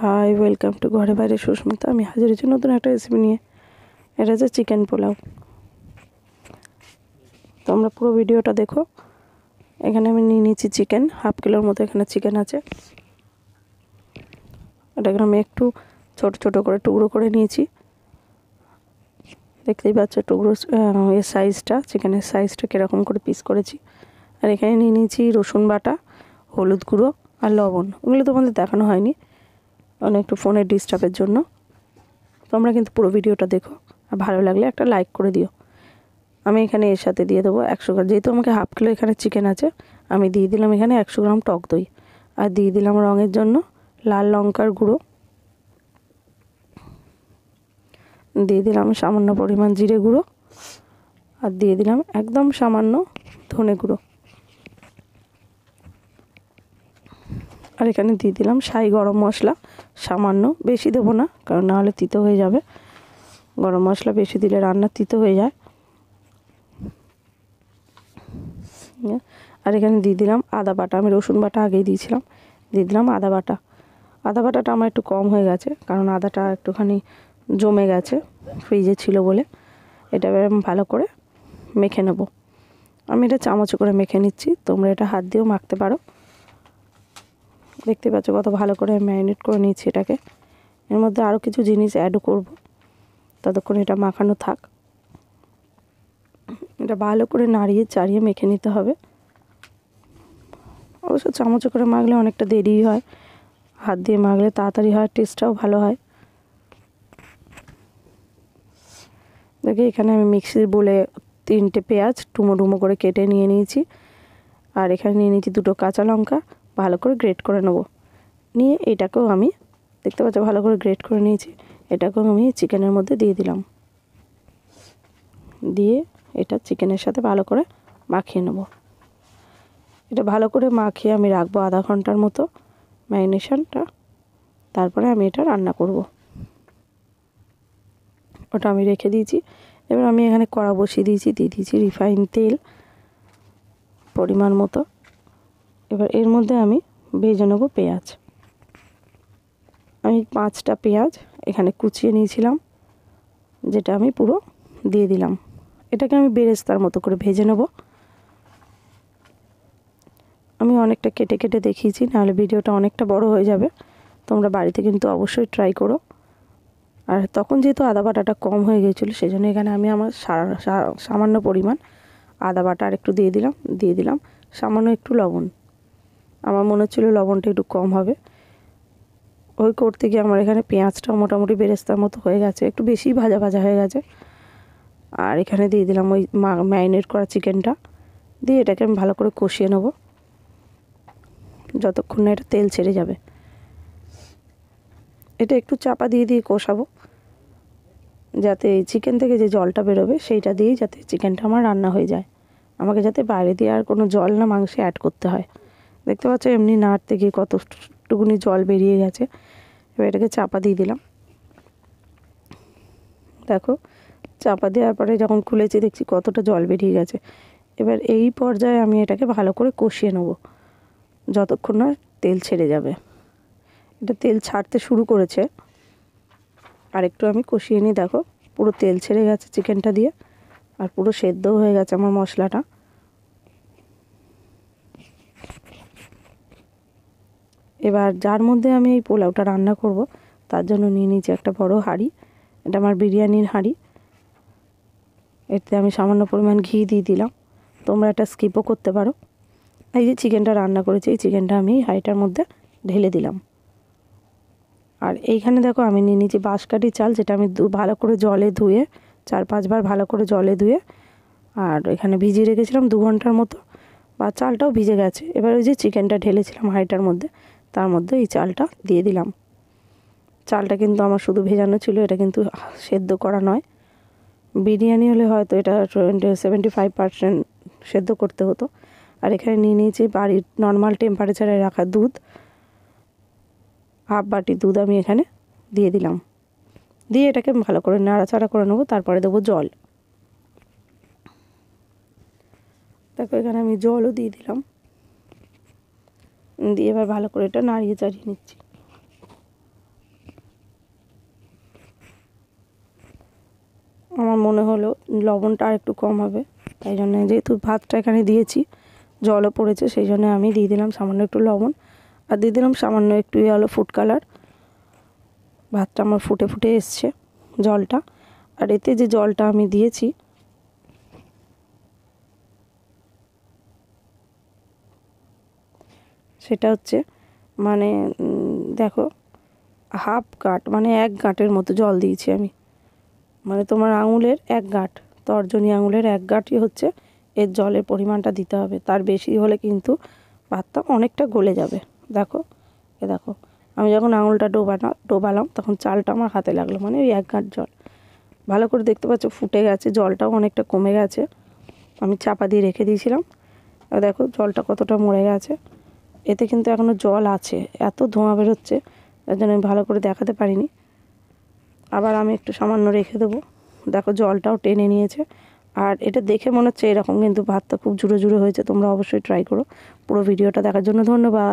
High, welcome to ঘরে বাইরে সুস্মিতা। আমি হাজির হয়েছি নতুন একটা রেসিপি নিয়ে। এটা হচ্ছে চিকেন পোলাও। তোমরা পুরো ভিডিওটা দেখো। এখানে আমি নিয়ে নিয়েছি চিকেন, 1/2 কিলোর মতো এখানে চিকেন আছে। এটাকে আমি একটু ছোট ছোট করে টুকরো করে নিয়েছি। দেখতেই পাচ্ছ টুকরো এর সাইজটা, চিকেনের সাইজটা কীরকম করে পিস করেছি। আর এখানে নিয়ে নিয়েছি রসুন বাটা, হলুদ গুঁড়ো আর লবণ। ওগুলো তোমাদের দেখানো হয়নি, একটু ফোনের ডিস্টার্বের জন্য। তোমরা কিন্তু পুরো ভিডিওটা দেখো, আর ভালো লাগলে একটা লাইক করে দিও। আমি এখানে এর সাথে দিয়ে দেবো 100 গ্রাম, যেহেতু আমাকে 1/2 কিলো এখানে চিকেন আছে, আমি দিয়ে দিলাম এখানে 100 গ্রাম টক দই। আর দিয়ে দিলাম রঙের জন্য লাল লঙ্কার গুঁড়ো, দিয়ে দিলাম সামান্য পরিমাণ জিরে গুঁড়ো, আর দিয়ে দিলাম একদম সামান্য ধনে গুঁড়ো। আর এখানে দিয়ে দিলাম শাহি গরম মশলা সামান্য, বেশি দেবো না, কারণ নাহলে তিতো হয়ে যাবে। গরম মশলা বেশি দিলে রান্না তিতো হয়ে যায়। আর এখানে দিয়ে দিলাম আদা বাটা। আমি রসুন বাটা আগেই দিয়েছিলাম, দিয়ে দিলাম আদা বাটা। আদা বাটাটা আমার একটু কম হয়ে গেছে, কারণ আদাটা একটুখানি জমে গেছে, ফ্রিজে ছিল বলে। এটা এবার ভালো করে মেখে নেব। আমি এটা চামচ করে মেখে নিচ্ছি, তোমরা এটা হাত দিয়েও মাখতে পারো। দেখতে পাচ্ছ কত ভালো করে ম্যারিনেট করে নিচ্ছি এটাকে। এর মধ্যে আরও কিছু জিনিস অ্যাড করব, ততক্ষণ এটা মাখানো থাক। এটা ভালো করে নাড়িয়ে চাড়িয়ে মেখে নিতে হবে। অবশ্য চামচ করে মাখলে অনেকটা দেরি হয়, হাত দিয়ে মাখলে তাড়াতাড়ি হয়, টেস্টটাও ভালো হয়। দেখি এখানে আমি মিক্সির বলে 3টে পেঁয়াজ ডুমো ডুমো করে কেটে নিয়ে নিয়েছি। আর এখানে নিয়ে নিয়েছি 2টো কাঁচা লঙ্কা, ভালো করে গ্রেট করে নেব। নিয়ে এটাকেও আমি, দেখতে পাচ্ছ ভালো করে গ্রেট করে নিয়েছি, এটাকেও আমি চিকেনের মধ্যে দিয়ে দিলাম। দিয়ে এটা চিকেনের সাথে ভালো করে মাখিয়ে নেব। এটা ভালো করে মাখিয়ে আমি রাখবো আধা ঘন্টার মতো ম্যারিনেশনটা। তারপরে আমি এটা রান্না করব। ওটা আমি রেখে দিয়েছি। এবার আমি এখানে কড়া বসিয়ে দিয়েছি, দিয়ে দিয়েছি রিফাইন তেল পরিমাণ মতো। এবার এর মধ্যে আমি ভেজে নেব পেঁয়াজ। আমি 5টা পেঁয়াজ এখানে কুচিয়ে নিয়েছিলাম, যেটা আমি পুরো দিয়ে দিলাম। এটাকে আমি বেরেস্তার মতো করে ভেজে নেব। আমি অনেকটা কেটে কেটে দেখিয়েছি, নাহলে ভিডিওটা অনেকটা বড় হয়ে যাবে। তোমরা বাড়িতে কিন্তু অবশ্যই ট্রাই করো। আর তখন যেহেতু আদা বাটাটা কম হয়ে গিয়েছিলো, সেই জন্য এখানে আমি আমার সামান্য পরিমাণ আদা বাটা আর একটু দিয়ে দিলাম সামান্য একটু লবণ। আমার মনে হচ্ছিলো লবণটা একটু কম হবে। ওই করতে গিয়ে আমার এখানে পেঁয়াজটাও মোটামুটি বেরেস্তার মতো হয়ে গেছে, একটু বেশি ভাজা ভাজা হয়ে গেছে। আর এখানে দিয়ে দিলাম ওই ম্যারিনেট করা চিকেনটা, দিয়ে এটাকে আমি ভালো করে কষিয়ে নেব যতক্ষণ না এটা তেল ছেড়ে যাবে। এটা একটু চাপা দিয়ে দিয়ে কষাবো, যাতে এই চিকেন থেকে যে জলটা বেরোবে সেইটা দিয়েই যাতে চিকেনটা আমার রান্না হয়ে যায়। আমাকে যাতে বাইরে দিয়ে আর কোনো জল না মাংসে অ্যাড করতে হয়। দেখতে পাচ্ছ এমনি নাড়তে গিয়ে কতটুকুনি জল বেরিয়ে গেছে। এবার এটাকে চাপা দিয়ে দিলাম। দেখো চাপা দেওয়ার পরে যখন খুলেছি দেখছি কতটা জল বেরিয়ে গেছে। এবার এই পর্যায়ে আমি এটাকে ভালো করে কষিয়ে নেব যতক্ষণ না তেল ছেড়ে যাবে। এটা তেল ছাড়তে শুরু করেছে, আর একটু আমি কষিয়ে নিই। দেখো পুরো তেল ছেড়ে গেছে চিকেনটা দিয়ে, আর পুরো সেদ্ধও হয়ে গেছে আমার মশলাটা। এবার যার মধ্যে আমি এই পোলাওটা রান্না করব, তার জন্য নিয়ে নিয়েছি একটা বড় হাঁড়ি। এটা আমার বিরিয়ানির হাঁড়ি। এতে আমি সামান্য পরিমাণ ঘি দিয়ে দিলাম, তোমরা এটা স্কিপও করতে পারো। এই যে চিকেনটা রান্না করেছি, এই চিকেনটা আমি হাঁড়িটার মধ্যে ঢেলে দিলাম। আর এইখানে দেখো আমি নিয়ে নিয়েছি বাঁশকাঠি চাল, যেটা আমি ভালো করে জলে ধুয়ে 4-5 বার ভালো করে জলে ধুয়ে আর এখানে ভিজিয়ে রেখেছিলাম 2 ঘন্টার মতো, বা চালটাও ভিজে গেছে। এবার ওই যে চিকেনটা ঢেলেছিলাম হাঁড়িটার মধ্যে, তার মধ্যে এই চালটা দিয়ে দিলাম। চালটা কিন্তু আমার শুধু ভেজানো ছিল, এটা কিন্তু সেদ্ধ করা নয়। বিরিয়ানি হলে হয়তো এটা 75% সেদ্ধ করতে হতো। আর এখানে নিয়ে নিয়েছি বাড়ির নর্মাল টেম্পারেচারে রাখা দুধ, 1/2 বাটি দুধ আমি এখানে দিয়ে দিলাম। দিয়ে এটাকে ভালো করে নাড়াচাড়া করে নেবো। তারপরে দেবো জল। দেখো এখানে আমি জলও দিয়ে দিলাম, দিয়ে এবার ভালো করে এটা নাড়িয়ে চাড়িয়ে নিচ্ছি। আমার মনে হলো লবণটা আর একটু কম হবে, তাই জন্য যেহেতু ভাতটা এখানে দিয়েছি, জলও পড়েছে, সেই জন্য আমি দিয়ে দিলাম সামান্য একটু লবণ, আর দিয়ে দিলাম সামান্য একটু হলো ফুড কালার। ভাতটা আমার ফুটে ফুটে এসছে জলটা, আর এতে যে জলটা আমি দিয়েছি সেটা হচ্ছে মানে দেখো হাফ গাঁট, মানে 1 গাঁটের মতো জল দিয়েছি আমি, মানে তোমার আঙুলের 1 গাঁট, তর্জনী আঙুলের 1 গাঁটই হচ্ছে এর জলের পরিমাণটা দিতে হবে। তার বেশি হলে কিন্তু ভাতটা অনেকটা গলে যাবে। দেখো দেখো আমি যখন আঙুলটা ডোবালাম তখন চালটা আমার হাতে লাগলো, মানে ওই 1 গাঁট জল। ভালো করে দেখতে পাচ্ছ ফুটে গেছে, জলটাও অনেকটা কমে গেছে। আমি চাপা দিয়ে রেখে দিয়েছিলাম, আর দেখো জলটা কতটা মরে গেছে। এতে কিন্তু এখনও জল আছে, এত ধোঁয়া বেরোচ্ছে, তার জন্য আমি ভালো করে দেখাতে পারিনি। আবার আমি একটু সামান্য রেখে দেবো। দেখো জলটাও টেনে নিয়েছে, আর এটা দেখে মনে হচ্ছে এরকম, কিন্তু ভাতটা খুব ঝুরো ঝুরো হয়েছে। তোমরা অবশ্যই ট্রাই করো। পুরো ভিডিওটা দেখার জন্য ধন্যবাদ।